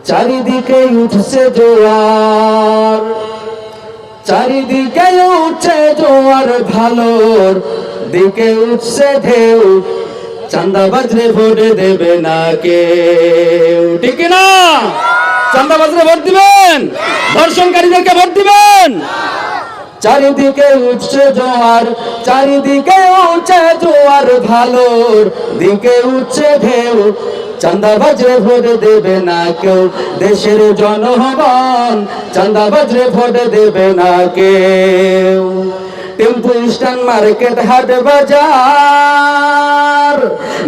চারিদিকে উঠছে জোয়ার, চারিদিকে উঠছে জোয়ার, ভালোর দিকে উঠছে ঢেউ। চাঁদাবাজরে ভোট দেবে না কেউ, ঠিক না? চাঁদাবাজরে ভোট দিবেন, ধর্ষণকারীদেরকে ভোট দিবেন। চারিদিকে উঠছে জোয়ার, চারিদিকে উঠছে জোয়ার, ভালোর দিকে উঠছে ঢেউ। চাঁদাবাজরে ভোট দেবে না কেউ, দেশের জনগণ চাঁদাবাজরে ভোট দেবে না কেউ। টেম্পু স্ট্যান্ড, মার্কেট, হাট বাজার,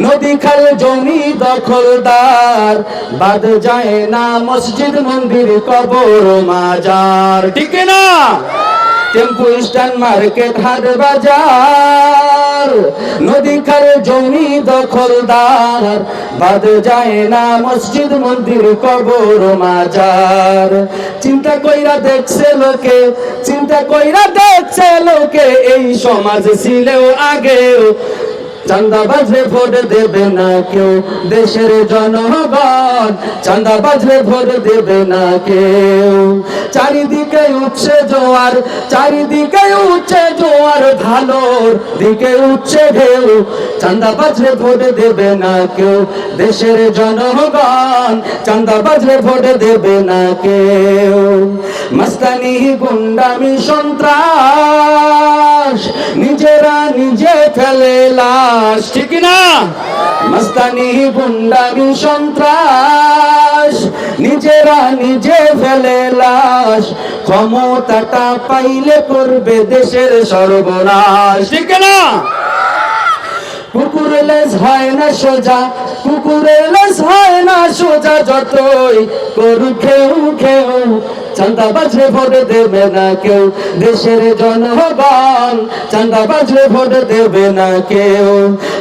নদী খাল জমি দখলদার, বাদ যায় না মসজিদ মন্দির কবর মাজার, ঠিক না? টেম্পু স্ট্যান্ড, মার্কেট, হাট বাজার, নদী খাল জমি দখলদার, বাদ যায় না মসজিদ মন্দির কবর মাজার। চিন্তা কইরা দেখছে লোকে, চিন্তা কইরা দেখছে লোকে, এই সমাজ ছিলেও আগেও। চাঁদাবাজরে ভোট দেবে না কেউ, দেশের জনগণ চাঁদাবাজরে ভোট দেবে না কেউ। চারিদিকে উঠছে জোয়ার, চারিদিকে উঠছে জোয়ার, ভালোর দিকে উঠছে ঢেউ। চাঁদাবাজরে ভোট দেবে না কেউ, দেশের জনগণ চাঁদাবাজরে ভোট দেবে না কেউ। মাস্তানি, গুন্ডামি, সন্ত্রাস, নিজেরা নিজে ফেলে লাশ, ঠিক না? মাস্তানি, গুন্ডামি, সন্ত্রাস, নিজেরা নিজে ফেলে লাশ। ক্ষমতাটা পাইলে করবে দেশের সর্বনাশ, ঠিক না? কুকুরের লেজ হয় না সোজা, কুকুরের লেজ হয় না সোজা, যতই করুক খেউ খেউ। চাঁদাবাজরে ভোট দেবে না কেউ, দেশের জনগণ চাঁদাবাজরে ভোট দেবে না কেউ।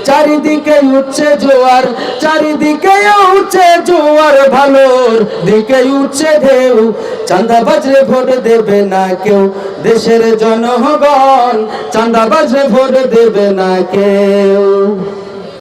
চারিদিকে উঠছে জোয়ার, চারিদিকে উঠছে জোয়ার, ভালোর দিকে উঠছে ঢেউ। চাঁদাবাজরে ভোট দেবে না কেউ, দেশের জনগণ চাঁদাবাজরে ভোট দেবে না কেউ।